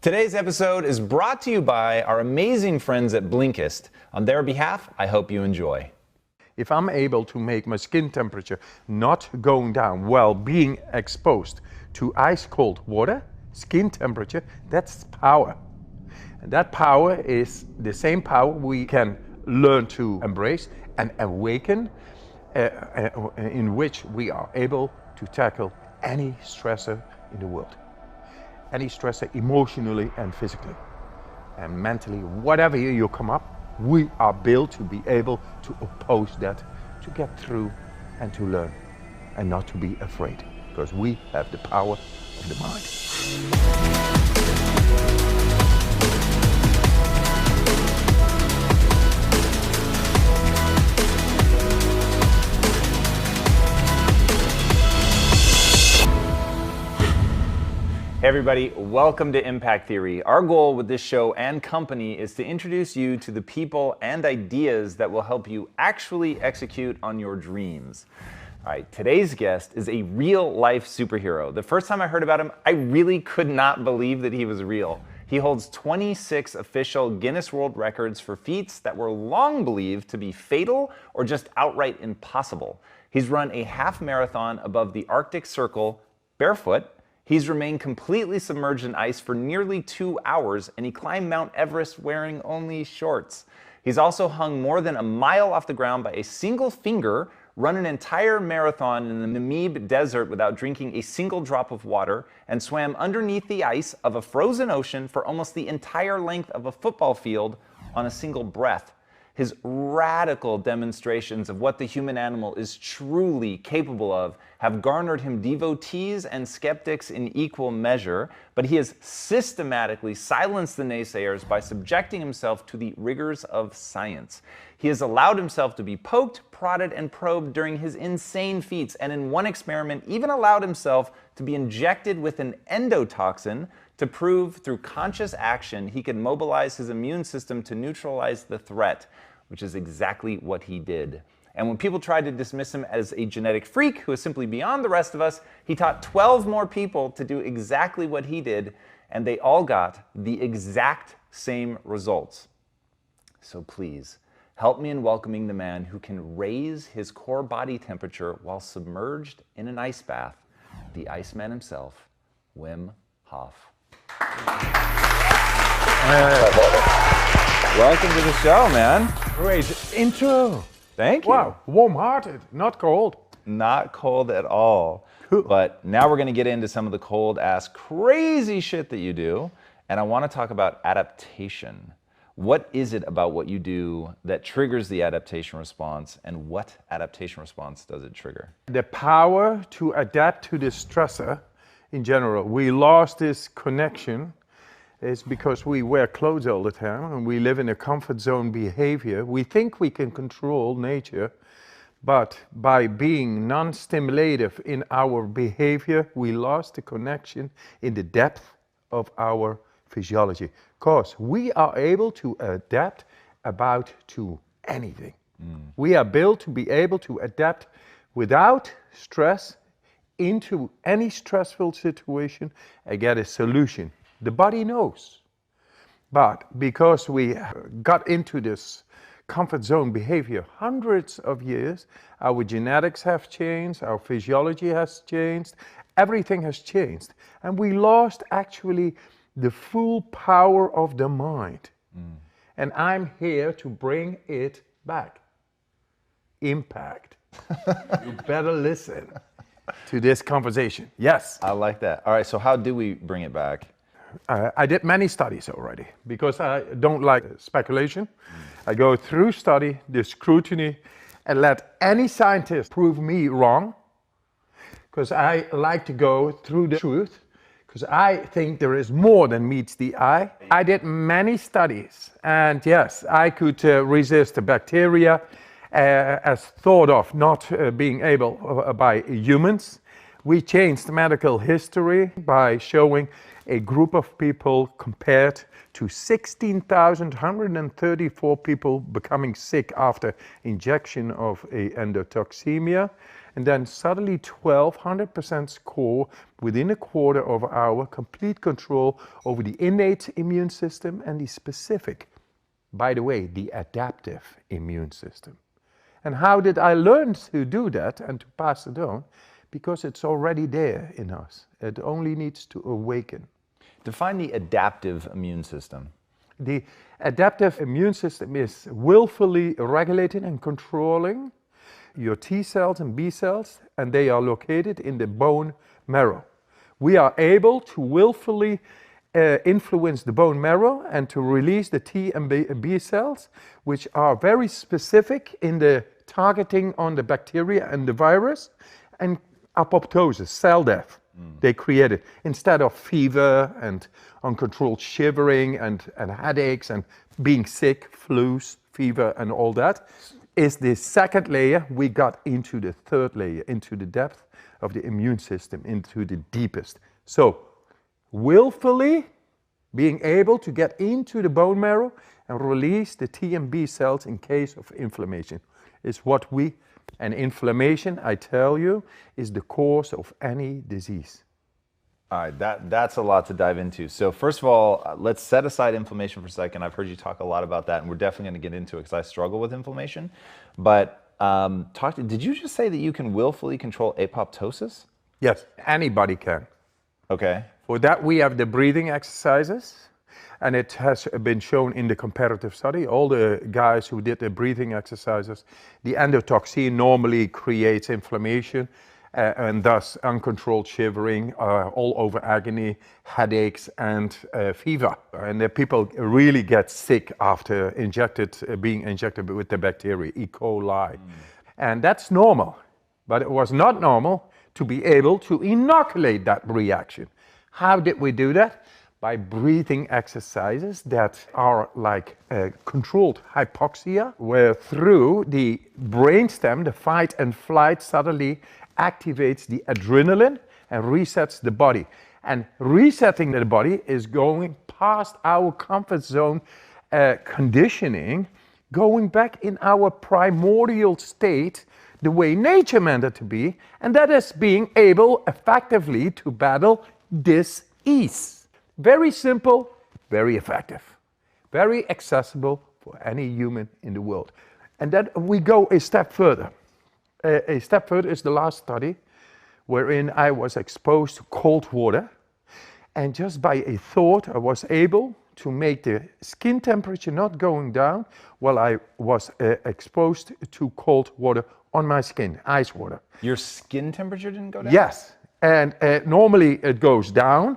Today's episode is brought to you by our amazing friends at Blinkist. On their behalf, I hope you enjoy. If I'm able to make my skin temperature not going down while being exposed to ice cold water, skin temperature, that's power. And that power is the same power we can learn to embrace and awaken, in which we are able to tackle any stressor in the world. Any stressor emotionally and physically and mentally, whatever you come up, we are built to be able to oppose that, to get through and to learn and not to be afraid, because we have the power of the mind. Hey everybody, welcome to Impact Theory. Our goal with this show and company is to introduce you to the people and ideas that will help you actually execute on your dreams. All right, today's guest is a real-life superhero. The first time I heard about him, I really could not believe that he was real. He holds 26 official Guinness World Records for feats that were long believed to be fatal or just outright impossible. He's run a half marathon above the Arctic Circle barefoot. He's remained completely submerged in ice for nearly 2 hours, and he climbed Mount Everest wearing only shorts. He's also hung more than a mile off the ground by a single finger, run an entire marathon in the Namib Desert without drinking a single drop of water, and swam underneath the ice of a frozen ocean for almost the entire length of a football field on a single breath. His radical demonstrations of what the human animal is truly capable of have garnered him devotees and skeptics in equal measure, but he has systematically silenced the naysayers by subjecting himself to the rigors of science. He has allowed himself to be poked, prodded, and probed during his insane feats, and in one experiment even allowed himself to be injected with an endotoxin to prove through conscious action he could mobilize his immune system to neutralize the threat, which is exactly what he did. And when people tried to dismiss him as a genetic freak who is simply beyond the rest of us, he taught 12 more people to do exactly what he did, and they all got the exact same results. So please, help me in welcoming the man who can raise his core body temperature while submerged in an ice bath, the Iceman himself, Wim Hof. Welcome to the show, man. Great intro. Thank you. Wow, warm-hearted, not cold. Not cold at all. But now we're going to get into some of the cold-ass crazy shit that you do. And I want to talk about adaptation. What is it about what you do that triggers the adaptation response, and what adaptation response does it trigger? The power to adapt to the stressor in general. We lost this connection. It's because we wear clothes all the time and we live in a comfort zone behavior. We think we can control nature, but by being non-stimulative in our behavior, we lost the connection in the depth of our physiology. Because we are able to adapt about to anything. We are built to be able to adapt without stress into any stressful situation and get a solution. The body knows. But because we got into this comfort zone behavior hundreds of years, our genetics have changed, our physiology has changed, everything has changed. And we lost actually the full power of the mind. And I'm here to bring it back. Impact. You better listen to this conversation. Yes. I like that. All right, so how do we bring it back? I did many studies already because I don't like speculation. I go through study, the scrutiny, and let any scientist prove me wrong, because I like to go through the truth, because I think there is more than meets the eye. I did many studies, and yes, I could resist the bacteria as thought of not being able by humans. We changed medical history by showing a group of people compared to 16,134 people becoming sick after injection of a endotoxemia. and then suddenly 100% score within a quarter of an hour, complete control over the innate immune system and the specific, by the way, the adaptive immune system. And how did I learn to do that and to pass it on? Because it's already there in us. It only needs to awaken. Define the adaptive immune system. The adaptive immune system is willfully regulating and controlling your T cells and B cells, and they are located in the bone marrow. We are able to willfully influence the bone marrow and to release the T and B cells, which are very specific in the targeting on the bacteria and the virus, and apoptosis, cell death. They create it instead of fever and uncontrolled shivering and headaches and being sick, flus, fever and all that. Is the second layer. We got into the third layer, into the depth of the immune system, into the deepest. So willfully being able to get into the bone marrow and release the T and B cells in case of inflammation is what we, and inflammation, I tell you, is the cause of any disease. All right, that's a lot to dive into. So first of all, let's set aside inflammation for a second. I've heard you talk a lot about that, and we're definitely going to get into it because I struggle with inflammation. But did you just say that you can willfully control apoptosis? Yes, anybody can. Okay. For that, we have the breathing exercises, and it has been shown in the comparative study. All the guys who did the breathing exercises, the endotoxin normally creates inflammation, and thus uncontrolled shivering, all over agony, headaches, and fever. And the people really get sick after being injected with the bacteria, E. coli. And that's normal. But it was not normal to be able to inoculate that reaction. How did we do that? By breathing exercises that are like controlled hypoxia, where through the brainstem, the fight and flight suddenly activates the adrenaline and resets the body. And resetting the body is going past our comfort zone conditioning, going back in our primordial state, the way nature meant it to be, and that is being able effectively to battle dis-ease. Very simple, very effective, very accessible for any human in the world. And then we go a step further. A step further is the last study wherein I was exposed to cold water, and just by a thought I was able to make the skin temperature not going down while I was exposed to cold water on my skin, ice water. Your skin temperature didn't go down? Yes, and normally it goes down.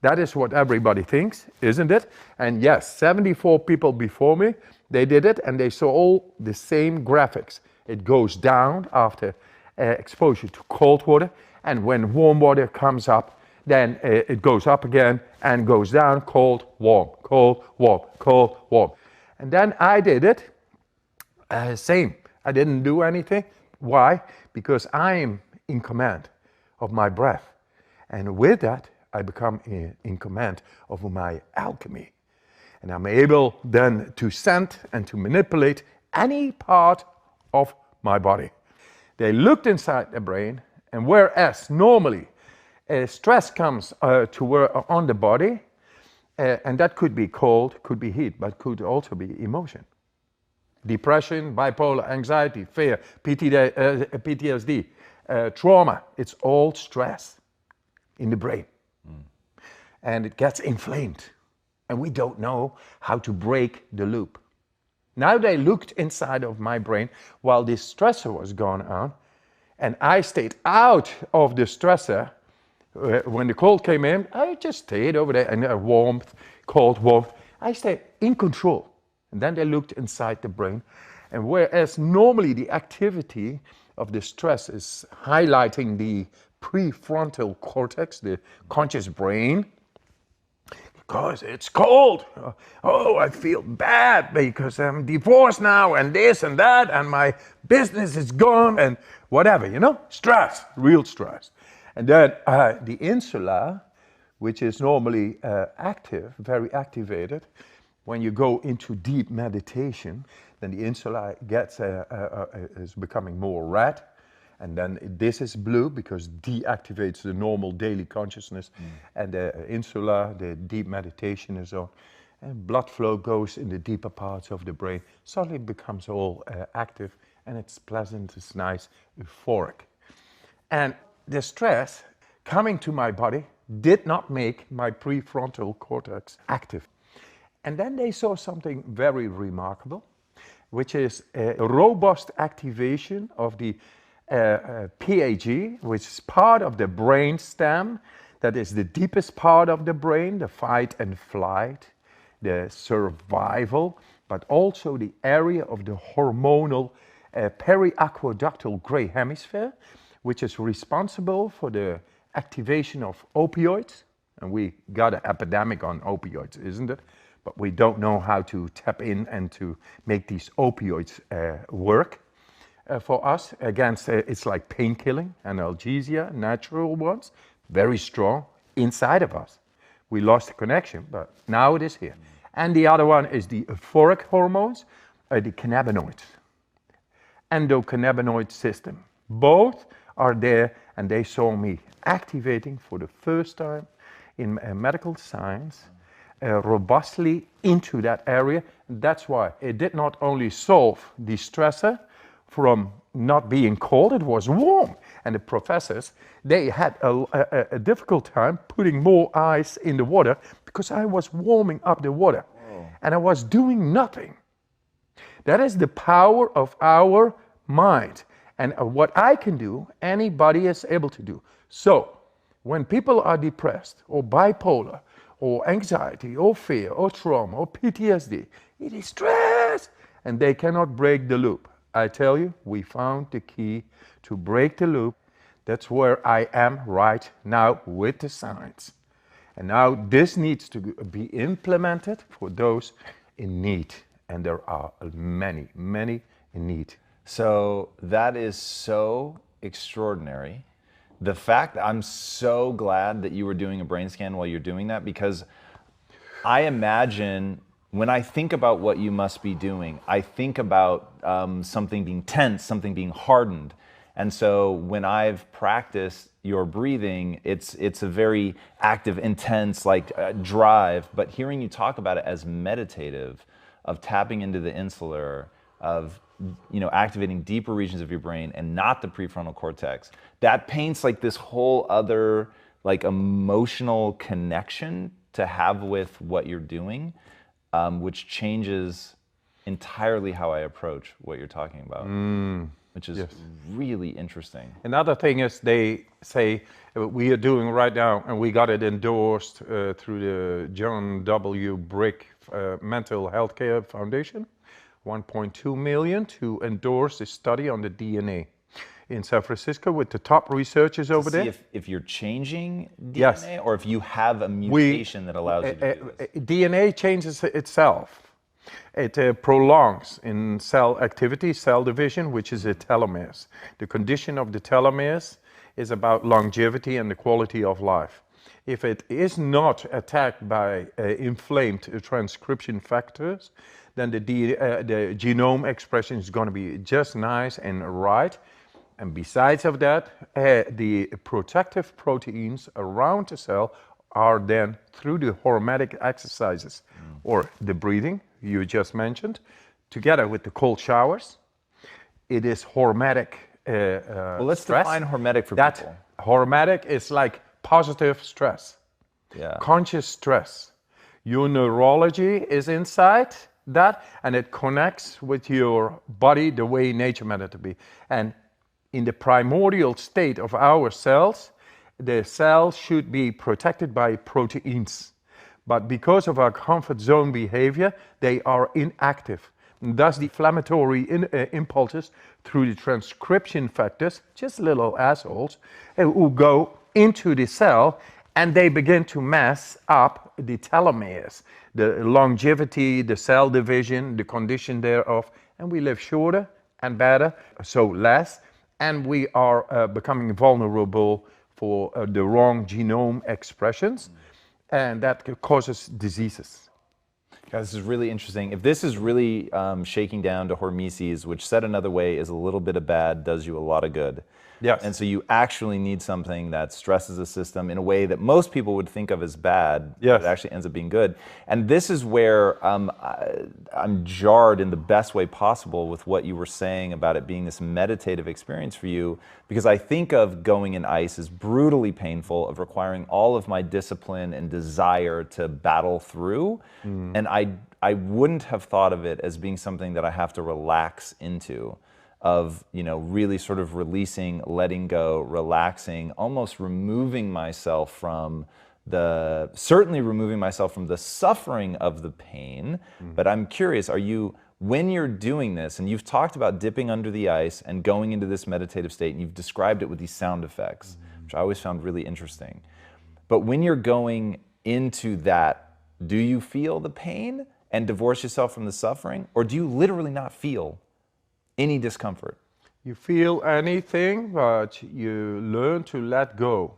That is what everybody thinks, isn't it? And yes, 74 people before me, they did it, and they saw all the same graphics. It goes down after exposure to cold water, and when warm water comes up, then it goes up again and goes down, cold, warm, cold, warm, cold, warm. And then I did it, same. I didn't do anything. Why? Because I am in command of my breath. And with that, I become in command over my alchemy. And I'm able then to send and to manipulate any part of my body. They looked inside the brain, and whereas normally stress comes on the body, and that could be cold, could be heat, but could also be emotion. Depression, bipolar, anxiety, fear, PTSD, trauma, it's all stress in the brain. And it gets inflamed. And we don't know how to break the loop. Now they looked inside of my brain while this stressor was going on, and I stayed out of the stressor. When the cold came in, I just stayed over there, and warmth, cold, warmth. I stayed in control. And then they looked inside the brain, and whereas normally the activity of the stress is highlighting the prefrontal cortex, the conscious brain, because it's cold. Oh, I feel bad because I'm divorced now, and this and that, and my business is gone, and whatever, stress, real stress. And then the insula, which is normally active, very activated, when you go into deep meditation, then the insula is becoming more red, And then this is blue because deactivates the normal daily consciousness, and the insula, the deep meditation is on. And blood flow goes in the deeper parts of the brain. Suddenly it becomes all active, and it's pleasant, it's nice, euphoric. And the stress coming to my body did not make my prefrontal cortex active. And then they saw something very remarkable, which is a robust activation of the PAG, which is part of the brain stem, that is the deepest part of the brain, the fight and flight, the survival, but also the area of the hormonal periaqueductal gray hemisphere, which is responsible for the activation of opioids. And we got an epidemic on opioids, isn't it? But we don't know how to tap in and to make these opioids work for us. Against, it's like pain killing, analgesia, natural ones, very strong inside of us. We lost the connection, but now it is here. And the other one is the euphoric hormones, the cannabinoids, endocannabinoid system. Both are there, and they saw me activating for the first time in medical science robustly into that area. That's why it did not only solve the stressor from not being cold, it was warm. And the professors, they had a difficult time putting more ice in the water because I was warming up the water. And I was doing nothing. That is the power of our mind. And what I can do, anybody is able to do. So, when people are depressed or bipolar or anxiety or fear or trauma or PTSD, it is stress, and they cannot break the loop. I tell you, we found the key to break the loop. That's where I am right now with the science. And now this needs to be implemented for those in need. And there are many, many in need. So that is so extraordinary. The fact, I'm so glad that you were doing a brain scan while you're doing that, because I imagine when I think about what you must be doing, I think about something being tense, something being hardened. And so when I've practiced your breathing, it's a very active, intense, like drive. But hearing you talk about it as meditative, of tapping into the insular, of activating deeper regions of your brain and not the prefrontal cortex, that paints like this whole other like emotional connection to have with what you're doing, which changes entirely how I approach what you're talking about, which is really interesting. Another thing is they say we are doing right now, and we got it endorsed through the John W. Brick Mental Healthcare Foundation, 1.2 million to endorse a study on the DNA in San Francisco with the top researchers over there. If you're changing DNA, or if you have a mutation that allows you to do this. DNA changes itself. It prolongs in cell activity, cell division, which is a telomeres. The condition of the telomeres is about longevity and the quality of life. If it is not attacked by inflamed transcription factors, then the genome expression is going to be just nice and right. And besides of that, the protective proteins around the cell are then through the hormetic exercises or the breathing you just mentioned, together with the cold showers. It is hormetic well, let's stress. define hormetic for people. Hormetic is like positive stress, conscious stress. Your neurology is inside that, and it connects with your body the way nature meant it to be. And in the primordial state of our cells, the cells should be protected by proteins. But because of our comfort zone behavior, they are inactive. And thus the inflammatory impulses through the transcription factors, just little assholes, who go into the cell, and they begin to mess up the telomeres, the longevity, the cell division, the condition thereof, and we live shorter and better, so less, and we are becoming vulnerable for the wrong genome expressions, and that causes diseases. Guys, this is really interesting. If this is really shaking down to hormesis, which said another way is a little bit of bad does you a lot of good. Yes. And so you actually need something that stresses the system in a way that most people would think of as bad, Yes. but it actually ends up being good. And this is where I'm jarred in the best way possible with what you were saying about it being this meditative experience for you, because I think of going in ice as brutally painful, of requiring all of my discipline and desire to battle through. And I wouldn't have thought of it as being something that I have to relax into, of, you know, really sort of releasing, letting go, relaxing, almost removing myself from certainly removing myself from the suffering of the pain. But I'm curious, when you're doing this, and you've talked about dipping under the ice and going into this meditative state, and you've described it with these sound effects, which I always found really interesting. But when you're going into that, do you feel the pain and divorce yourself from the suffering? Or do you literally not feel any discomfort? You feel anything, but you learn to let go.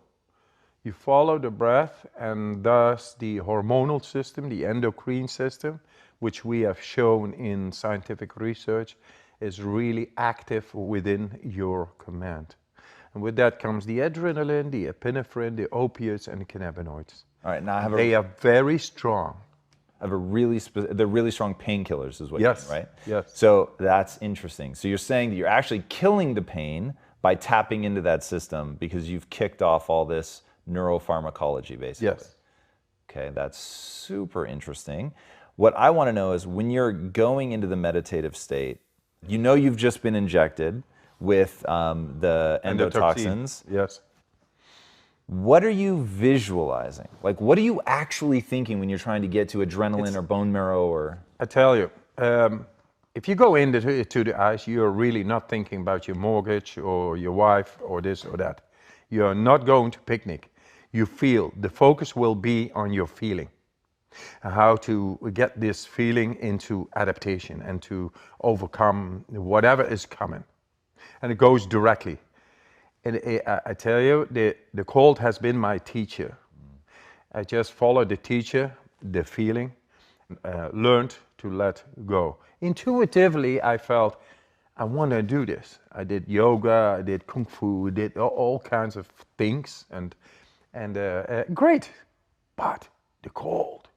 You follow the breath, and thus the hormonal system, the endocrine system, which we have shown in scientific research, is really active within your command. And with that comes the adrenaline, the epinephrine, the opiates, and the cannabinoids. All right, now They are very strong. they're really strong painkillers is what Yes, you mean, right? yes. So that's interesting. So you're saying that you're actually killing the pain by tapping into that system because you've kicked off all this neuropharmacology, basically. Yes. Okay, that's super interesting. What I want to know is, when you're going into the meditative state, you know you've just been injected with the endotoxins. Yes. What are you visualizing? Like, what are you actually thinking when you're trying to get to adrenaline or bone marrow or? I tell you, if you go into the ice, you're really not thinking about your mortgage or your wife or this or that. You're not going to picnic. You feel, the focus will be on your feeling. How to get this feeling into adaptation and to overcome whatever is coming. And it goes directly. And I tell you, the cold has been my teacher. I just followed the teacher, the feeling, learned to let go. Intuitively, I felt, I want to do this. I did yoga, I did kung fu, did all kinds of things, and great. But the cold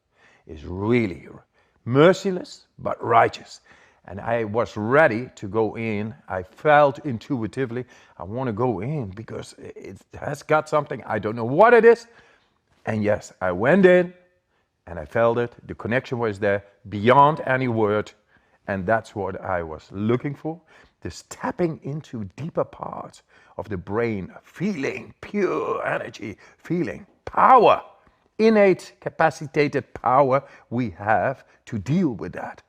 is really merciless but righteous. And I was ready to go in. I felt intuitively, I want to go in because it has got something. I don't know what it is. And yes, I went in and I felt it. The connection was there beyond any word. And that's what I was looking for. This tapping into deeper parts of the brain, feeling pure energy, feeling power, innate capacitated power we have to deal with that.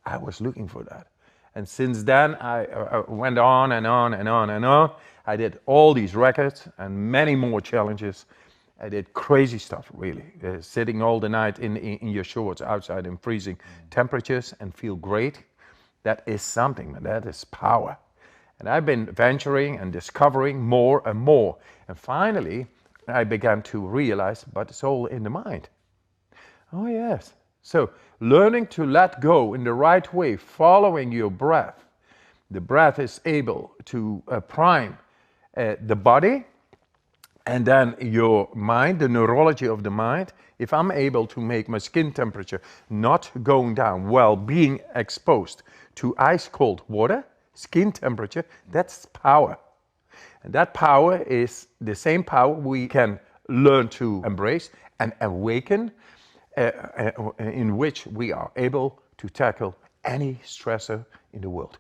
I was looking for that. And since then, I went on and on and on and on. I did all these records and many more challenges. I did crazy stuff, really. Sitting all the night in your shorts outside in freezing temperatures and feel great. That is something, man. That is power. And I've been venturing and discovering more and more. And finally, I began to realize, but it's all in the mind. Oh, yes. So learning to let go in the right way, following your breath. The breath is able to prime the body, and then your mind, the neurology of the mind. If I'm able to make my skin temperature not going down while being exposed to ice cold water, skin temperature, that's power. And that power is the same power we can learn to embrace and awaken, in which we are able to tackle any stressor in the world.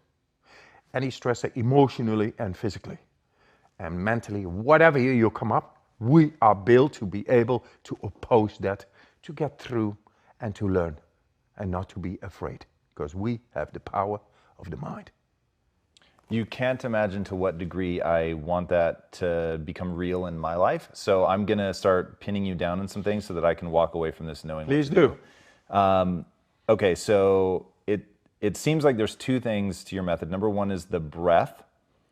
Any stressor emotionally and physically and mentally, whatever you come up, we are built to be able to oppose that, to get through and to learn and not to be afraid, because we have the power of the mind. You can't imagine to what degree I want that to become real in my life. So I'm going to start pinning you down on some things so that I can walk away from this knowing. Please do. Okay, so it seems like there's two things to your method. Number one is the breath.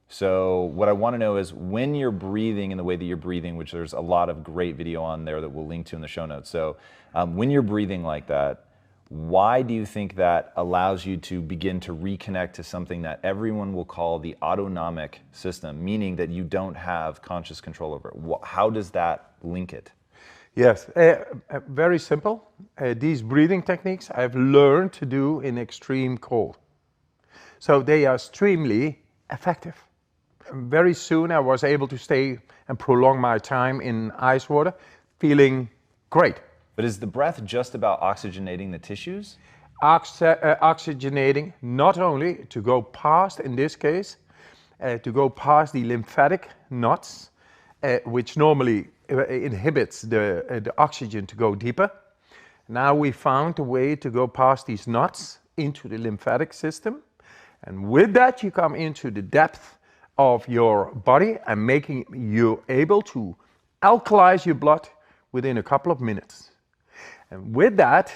So what I want to know is, when you're breathing in the way that you're breathing, which there's a lot of great video on there that we'll link to in the show notes. So when you're breathing like that, Why do you think that allows you to begin to reconnect to something that everyone will call the autonomic system, meaning that you don't have conscious control over it? How does that link it? Yes, very simple. These breathing techniques I've learned to do in extreme cold. So they are extremely effective. Very soon I was able to stay and prolong my time in ice water, feeling great. But is the breath just about oxygenating the tissues? Oxygenating, not only to go past, in this case, to go past the lymphatic knots, which normally inhibits the oxygen to go deeper. Now we found a way to go past these knots into the lymphatic system. And with that, you come into the depth of your body and making you able to alkalize your blood within a couple of minutes. And with that,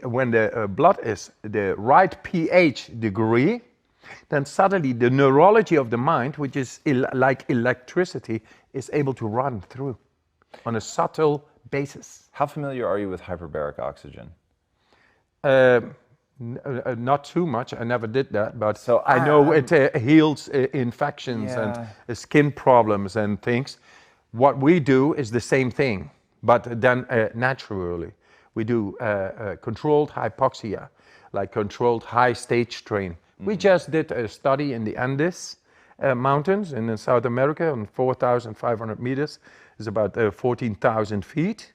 when the blood is the right pH degree, then suddenly the neurology of the mind, which is like electricity, is able to run through on a subtle basis. How familiar are you with hyperbaric oxygen? Not too much. I never did that, but So I know it heals infections and skin problems and things. What we do is the same thing, but then naturally. We do controlled hypoxia, like controlled high stage strain. We just did a study in the Andes mountains in South America on 4,500 meters. It's about 14,000 feet.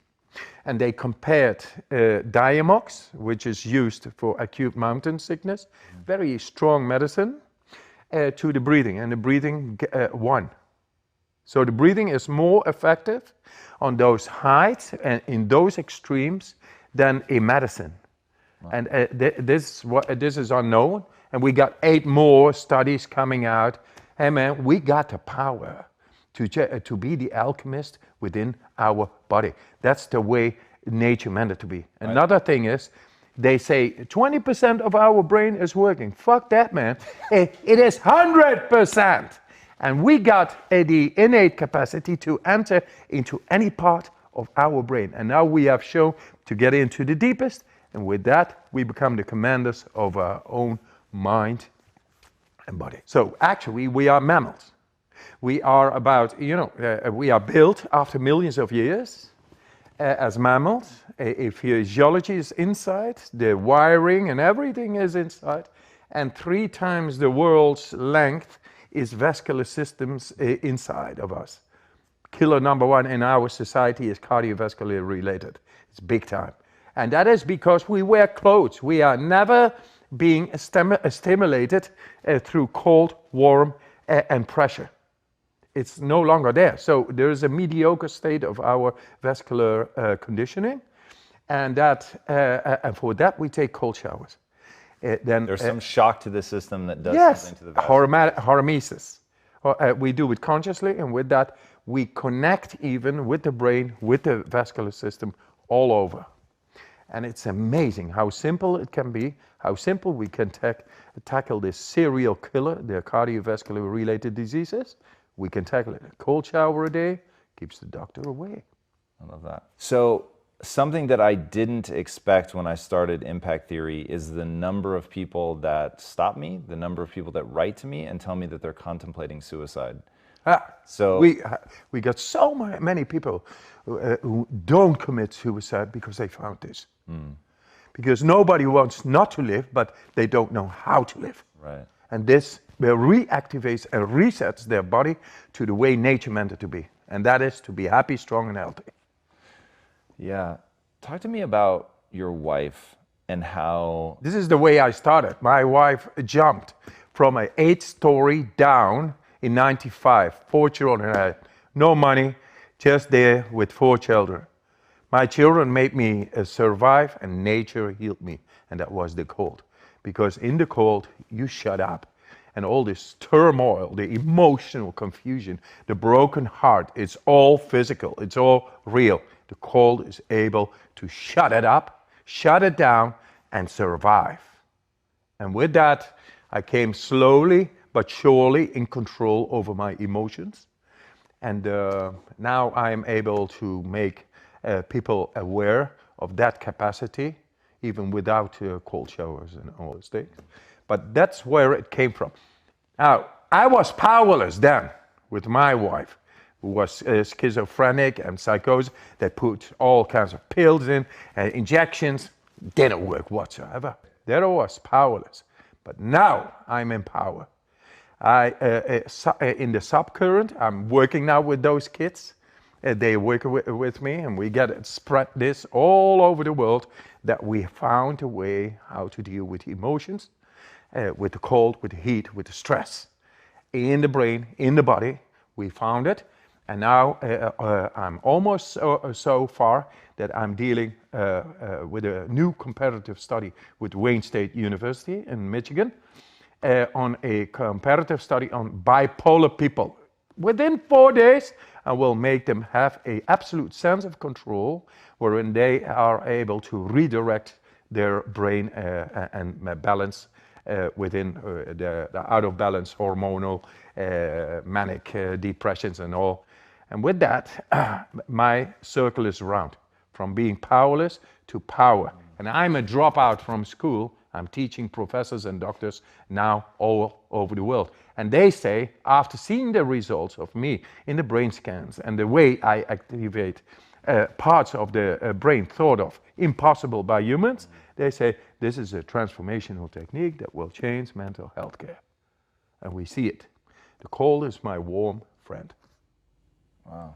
And they compared Diamox, which is used for acute mountain sickness, very strong medicine, to the breathing. And the breathing won. So the breathing is more effective on those heights and in those extremes than a medicine. Wow. And this is unknown. And we got 8 more studies coming out. Hey man, we got the power to be the alchemist within our body. That's the way nature meant it to be. Right. Another thing is, they say 20% of our brain is working. Fuck that, man. It is 100%. And we got the innate capacity to enter into any part of our brain. And now we have shown to get into the deepest. And with that, we become the commanders of our own mind and body. So actually, we are mammals. We are about, we are built after millions of years as mammals. A physiology is inside, the wiring and everything is inside. And 3 times the world's length is vascular systems inside of us. Killer number 1 in our society is cardiovascular related. It's big time. And that is because we wear clothes. We are never being stimulated through cold, warm, and pressure. It's no longer there. So there is a mediocre state of our vascular conditioning. And and for that, we take cold showers. Then there's some shock to the system that does something to the vascular. Hormesis. We do it consciously, and with that, we connect even with the brain, with the vascular system all over. And it's amazing how simple it can be, how simple we can tackle this serial killer, the cardiovascular related diseases. We can tackle it. A cold shower a day keeps the doctor away. I love that. So something that I didn't expect when I started Impact Theory is the number of people that stop me, the number of people that write to me and tell me that they're contemplating suicide. So we got so many people who don't commit suicide because they found this. Because nobody wants not to live, but they don't know how to live. Right. And this reactivates and resets their body to the way nature meant it to be. And that is to be happy, strong, and healthy. Yeah. Talk to me about your wife and how... This is the way I started. My wife jumped from an 8-story down in 95. 4 children. I had no money, just there with 4 children. My children made me survive, and nature healed me. And that was the cold. Because in the cold, you shut up. And all this turmoil, the emotional confusion, the broken heart, it's all physical, it's all real. The cold is able to shut it up, shut it down, and survive. And with that, I came slowly but surely in control over my emotions. And now I'm able to make people aware of that capacity. even without cold showers and all those things. But that's where it came from. Now, I was powerless then with my wife, who was schizophrenic and psychosis. They put all kinds of pills in, injections, didn't work whatsoever. There I was powerless. But now I'm in power. In the subcurrent, I'm working now with those kids. They work with me, and we get spread this all over the world, that we found a way how to deal with emotions, with the cold, with the heat, with the stress. In the brain, in the body, we found it. And now I'm almost so far that I'm dealing with a new comparative study with Wayne State University in Michigan, on a comparative study on bipolar people. Within 4 days, I will make them have an absolute sense of control, wherein they are able to redirect their brain and balance within the out of balance hormonal manic depressions and all. And with that, my circle is round, from being powerless to power. And I'm a dropout from school. I'm teaching professors and doctors now all over the world. And they say, after seeing the results of me in the brain scans and the way I activate parts of the brain thought of impossible by humans, they say, this is a transformational technique that will change mental health care. And we see it. The cold is my warm friend. Wow.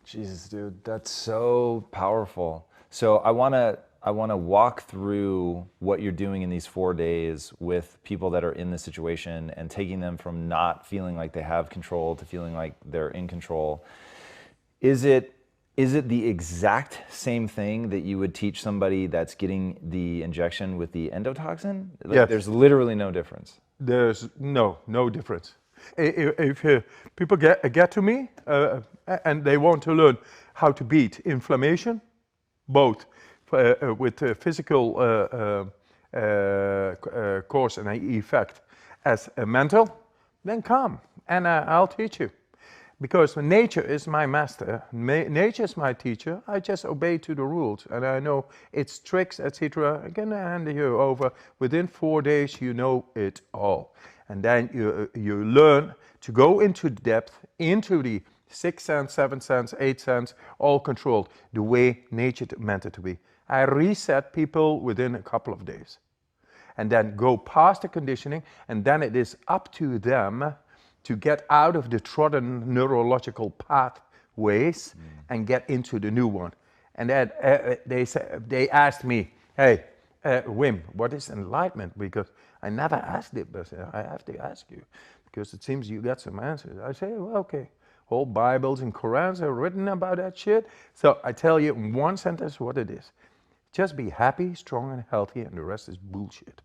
Jesus, dude, that's so powerful. So I want to walk through what you're doing in these 4 days with people that are in this situation and taking them from not feeling like they have control to feeling like they're in control. Is it the exact same thing that you would teach somebody that's getting the injection with the endotoxin? Like, yes. There's literally no difference. There's no difference. If people get to me and they want to learn how to beat inflammation, both with physical cause and effect as a mental, then come and I'll teach you. Because nature is my master, nature is my teacher. I just obey to the rules, and I know its tricks, etc. I can hand you over. Within 4 days, you know it all. And then you learn to go into depth, into the 6th sense, 7th sense, 8th sense, all controlled, the way nature meant it to be. I reset people within a couple of days. And then go past the conditioning, and then it is up to them to get out of the trodden neurological pathways and get into the new one. And then they asked me, hey, Wim, what is enlightenment? Because I never asked it, but I have to ask you, because it seems you got some answers. I say, well, okay, whole Bibles and Qurans are written about that shit. So I tell you in one sentence what it is. Just be happy, strong, and healthy, and the rest is bullshit.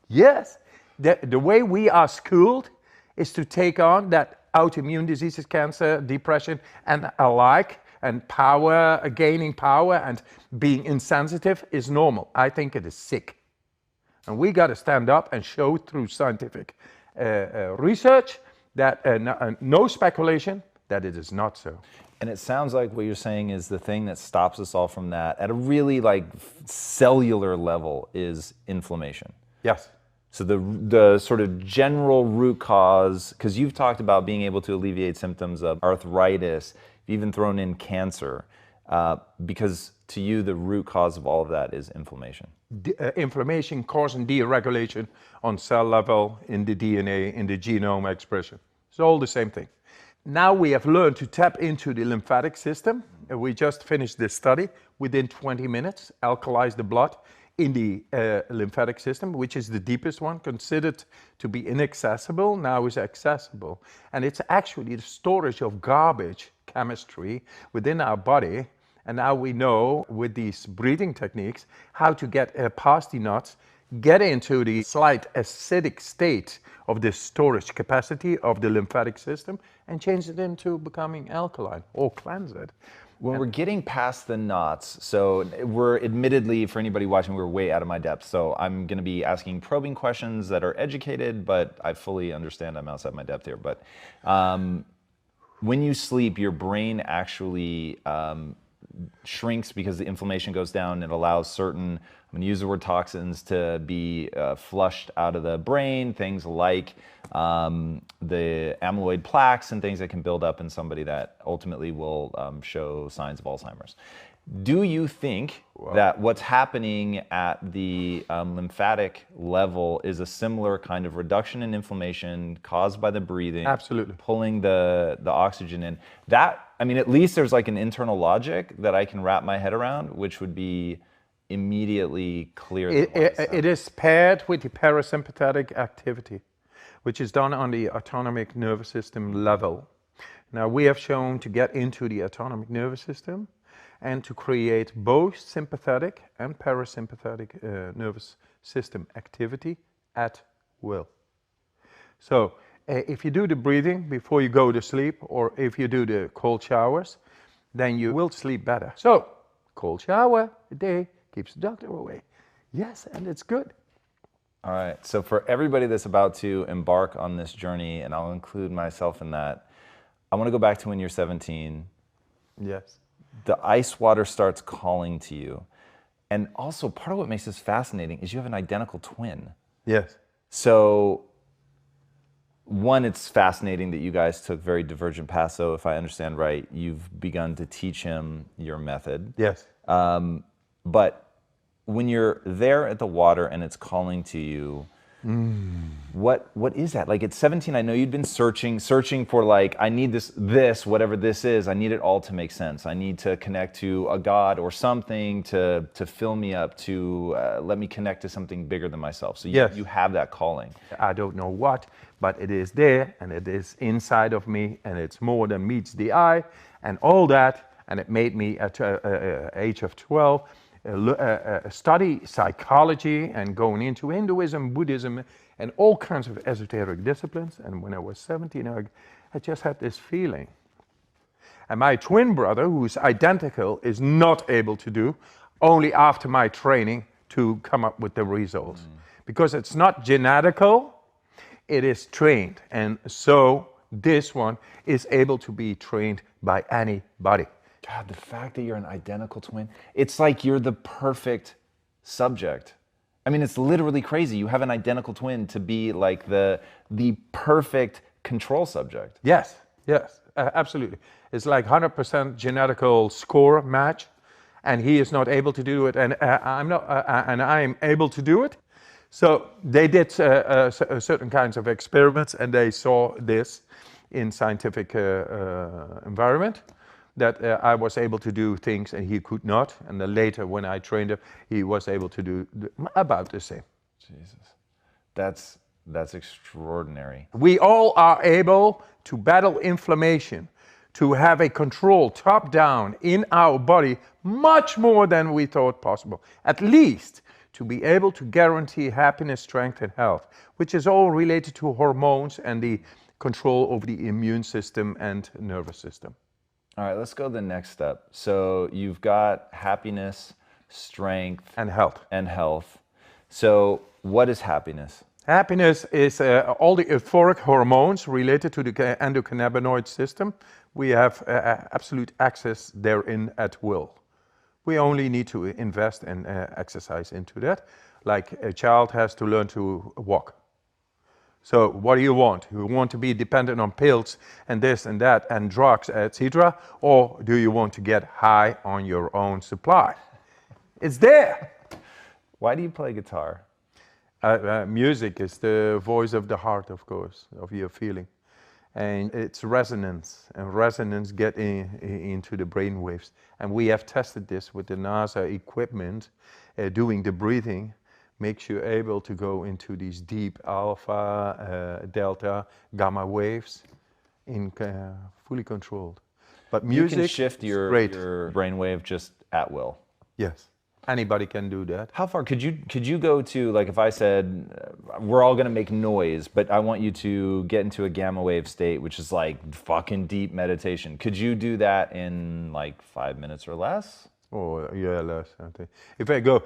Yes, the way we are schooled is to take on that autoimmune diseases, cancer, depression, and alike, and power, gaining power, and being insensitive is normal. I think it is sick. And we got to stand up and show through scientific research that no speculation that it is not so. And it sounds like what you're saying is the thing that stops us all from that at a really like cellular level is inflammation. Yes. So the sort of general root cause, because you've talked about being able to alleviate symptoms of arthritis, you've even thrown in cancer, because to you the root cause of all of that is inflammation. Inflammation causing deregulation on cell level, in the DNA, in the genome expression. It's all the same thing. Now we have learned to tap into the lymphatic system. We just finished this study. Within 20 minutes, alkalize the blood in the lymphatic system, which is the deepest one, considered to be inaccessible, now is accessible. And it's actually the storage of garbage chemistry within our body. And now we know, with these breathing techniques, how to get past the nuts, get into the slight acidic state of the storage capacity of the lymphatic system, and change it into becoming alkaline, or cleanse it. When we're getting past the knots, so we're admittedly, for anybody watching, we're way out of my depth. So I'm going to be asking probing questions that are educated, but I fully understand I'm outside my depth here. But when you sleep, your brain actually shrinks because the inflammation goes down. It allows certain, I'm going to use the word toxins, to be flushed out of the brain, things like the amyloid plaques and things that can build up in somebody that ultimately will show signs of Alzheimer's. Do you think that what's happening at the lymphatic level is a similar kind of reduction in inflammation caused by the breathing? Absolutely. Pulling the oxygen in. That, I mean, at least there's like an internal logic that I can wrap my head around, which would be immediately clear. It is paired with the parasympathetic activity, which is done on the autonomic nervous system level. Now, we have shown to get into the autonomic nervous system and to create both sympathetic and parasympathetic nervous system activity at will. So if you do the breathing before you go to sleep, or if you do the cold showers, then you will sleep better. So cold shower a day keeps the doctor away. Yes, and it's good. All right, so for everybody that's about to embark on this journey, and I'll include myself in that, I want to go back to when you're 17. Yes. The ice water starts calling to you. And also, part of what makes this fascinating is you have an identical twin. Yes. So, one, it's fascinating that you guys took very divergent paths. So, if I understand right, you've begun to teach him your method. Yes. But when you're there at the water and it's calling to you, what is that? Like at 17, I know you'd been searching for like, I need this, whatever this is, I need it all to make sense. I need to connect to a God or something to fill me up, to let me connect to something bigger than myself. So you have that calling. I don't know what, but it is there and it is inside of me and it's more than meets the eye and all that. And it made me at age of 12 study psychology and going into Hinduism, Buddhism, and all kinds of esoteric disciplines. And when I was 17, I just had this feeling. And my twin brother, who's identical, is not able to do, only after my training, to come up with the results. Because it's not genetical, it is trained. And so this one is able to be trained by anybody. God, the fact that you're an identical twin, it's like you're the perfect subject. I mean, it's literally crazy. You have an identical twin to be like the perfect control subject. Yes, absolutely. It's like 100% genetical score match, and he is not able to do it, and I'm able to do it. So they did certain kinds of experiments, and they saw this in scientific environment, that I was able to do things and he could not. And then later, when I trained him, he was able to do about the same. Jesus, that's extraordinary. We all are able to battle inflammation, to have a control top down in our body much more than we thought possible. At least to be able to guarantee happiness, strength, and health, which is all related to hormones and the control over the immune system and nervous system. All right, let's go to the next step. So you've got happiness, strength, and health. So what is happiness? Happiness is all the euphoric hormones related to the endocannabinoid system. We have absolute access therein at will. We only need to invest and exercise into that. Like a child has to learn to walk. So what do you want? You want to be dependent on pills and this and that and drugs, etc., or do you want to get high on your own supply? It's there. Why do you play guitar? Music is the voice of the heart, of course, of your feeling. And it's resonance, and resonance get into the brain waves. And we have tested this with the NASA equipment, doing the breathing, makes you able to go into these deep alpha, delta, gamma waves in fully controlled. But music, you can shift your brainwave just at will. Yes, anybody can do that. How far could you go to, like if I said, we're all gonna make noise, but I want you to get into a gamma wave state, which is like fucking deep meditation. Could you do that in like 5 minutes or less? Oh, yeah, less. I think. If I go,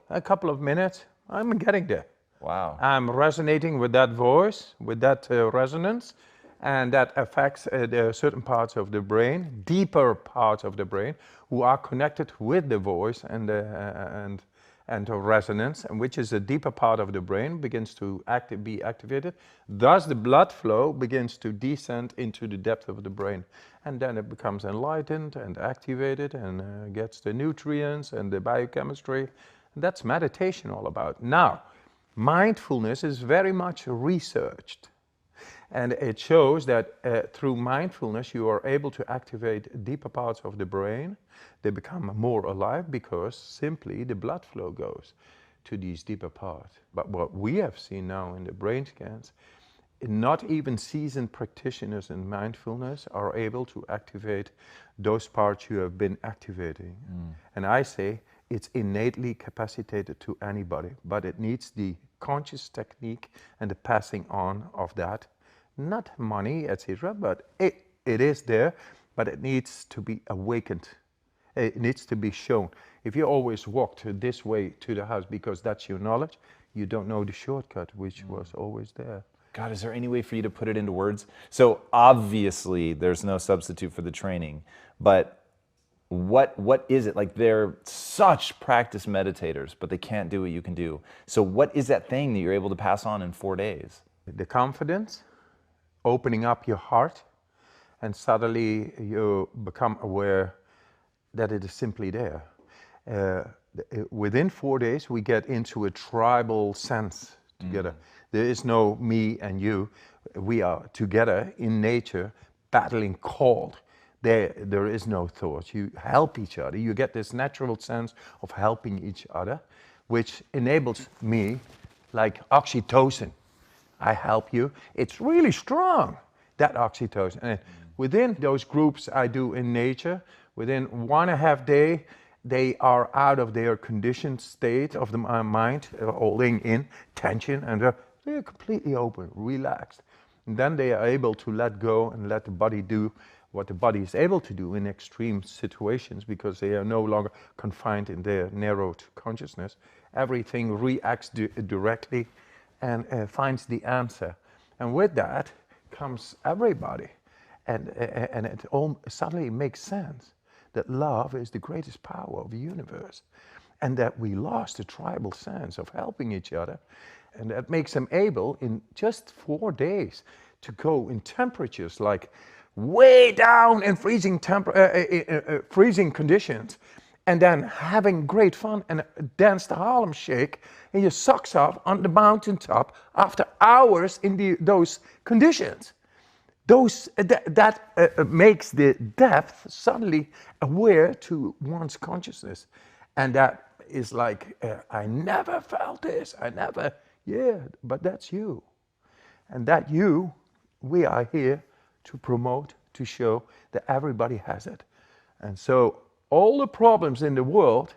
a couple of minutes, I'm getting there. Wow. I'm resonating with that voice, with that resonance, and that affects the certain parts of the brain, deeper parts of the brain, who are connected with the voice and the resonance, and which is a deeper part of the brain, begins to be activated. Thus, the blood flow begins to descend into the depth of the brain, and then it becomes enlightened and activated, and gets the nutrients and the biochemistry. And that's meditation all about. Now, mindfulness is very much researched. And it shows that through mindfulness, you are able to activate deeper parts of the brain. They become more alive because simply the blood flow goes to these deeper parts. But what we have seen now in the brain scans, not even seasoned practitioners in mindfulness are able to activate those parts you have been activating. And I say it's innately capacitated to anybody, but it needs the conscious technique and the passing on of that. Not money, etc., but it is there, but it needs to be awakened. It needs to be shown. If you always walked this way to the house because that's your knowledge, you don't know the shortcut, which was always there. God, is there any way for you to put it into words? So obviously there's no substitute for the training, but what is it? Like, they're such practiced meditators, but they can't do what you can do. So what is that thing that you're able to pass on in 4 days? The confidence, opening up your heart, and suddenly you become aware that it is simply there. Within 4 days, we get into a tribal sense together. There is no me and you. We are together in nature, battling cold. There is no thought. You help each other. You get this natural sense of helping each other, which enables me, like oxytocin. I help you. It's really strong, that oxytocin. And within those groups I do in nature, within 1.5 days, they are out of their conditioned state of the mind, holding in tension, and they're completely open, relaxed. And then they are able to let go and let the body do what the body is able to do in extreme situations, because they are no longer confined in their narrowed consciousness. Everything reacts directly and finds the answer. And with that comes everybody. And it all suddenly makes sense that love is the greatest power of the universe, and that we lost the tribal sense of helping each other. And that makes them able, in just 4 days, to go in temperatures like way down in freezing conditions, and then having great fun and dance the Harlem Shake in your socks off on the mountaintop after hours in those conditions. That makes the depth suddenly aware to one's consciousness. And that is like, I never felt this, but that's you. And that you, we are here to promote, to show that everybody has it. And so all the problems in the world,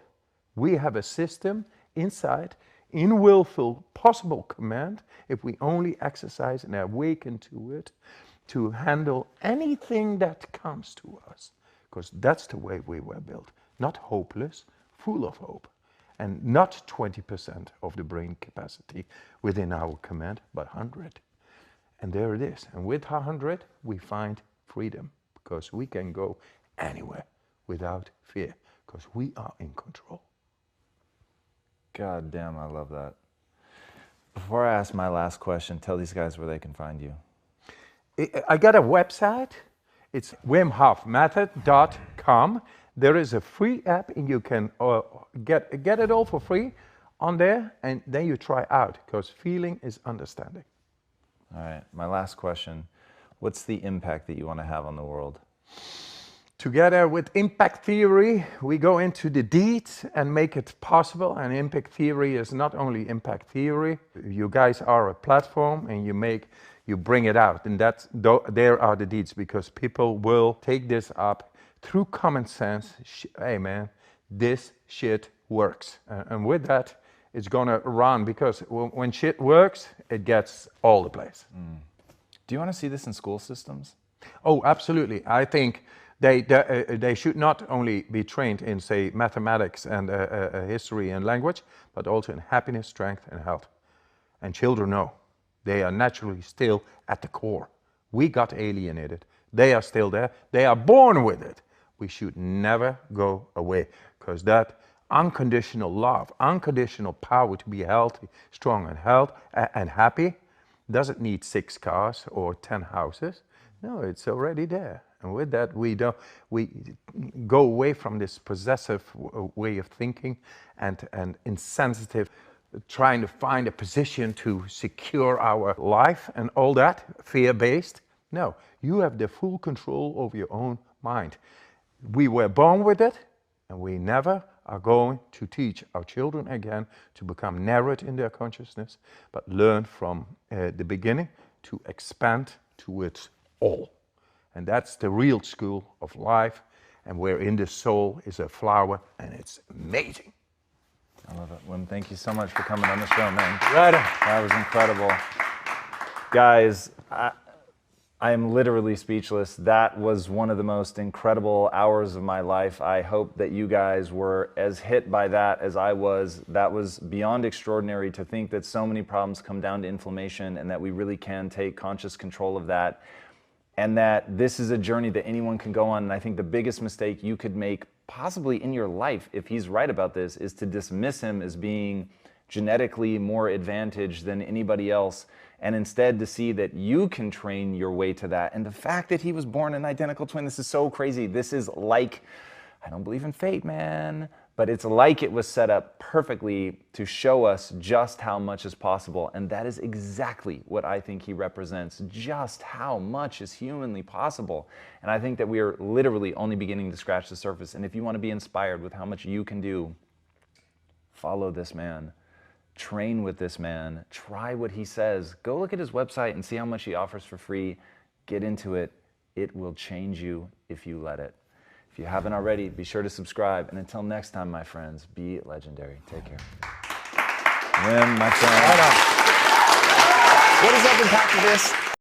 we have a system inside, in willful, possible command, if we only exercise and awaken to it, to handle anything that comes to us. Because that's the way we were built. Not hopeless, full of hope. And not 20% of the brain capacity within our command, but 100. And there it is. And with 100, we find freedom, because we can go anywhere without fear, because we are in control. God damn, I love that. Before I ask my last question, tell these guys where they can find you. I got a website. It's wimhofmethod.com. There is a free app, and you can get it all for free on there, and then you try out, because feeling is understanding. All right, my last question. What's the impact that you want to have on the world? Together with impact theory, we go into the deeds and make it possible. And impact theory is not only impact theory. You guys are a platform, and you bring it out, and there are the deeds, because people will take this up through common sense. Hey man, this shit works, and with that, it's gonna run, because when shit works, it gets all the place. Do you want to see this in school systems? Oh, absolutely. I think they should not only be trained in, say, mathematics and history and language, but also in happiness, strength, and health. And children know. They are naturally still at the core. We got alienated. They are still there. They are born with it. We should never go away, because that unconditional love, unconditional power to be healthy, strong and happy doesn't need 6 cars or 10 houses. No, it's already there. And with that, we go away from this possessive way of thinking and insensitive, trying to find a position to secure our life and all that, fear-based. No, you have the full control over your own mind. We were born with it, and we never are going to teach our children again to become narrowed in their consciousness, but learn from the beginning to expand towards all. And that's the real school of life, and wherein the soul is a flower, and it's amazing. I love it. Wim, thank you so much for coming on the show, man. Right. That was incredible. Guys, I am literally speechless. That was one of the most incredible hours of my life. I hope that you guys were as hit by that as I was. That was beyond extraordinary to think that so many problems come down to inflammation and that we really can take conscious control of that. And that this is a journey that anyone can go on. And I think the biggest mistake you could make possibly in your life, if he's right about this, is to dismiss him as being genetically more advantaged than anybody else, and instead to see that you can train your way to that. And the fact that he was born an identical twin, this is so crazy. This is like, I don't believe in fate, man, but it's like it was set up perfectly to show us just how much is possible. And that is exactly what I think he represents, just how much is humanly possible. And I think that we are literally only beginning to scratch the surface. And if you want to be inspired with how much you can do, follow this man. Train with this man. Try what he says. Go look at his website and see how much he offers for free. Get into it. It will change you if you let it. If you haven't already, be sure to subscribe. And until next time, my friends, be legendary. Take care. Wim, my friend. What is up impact of this?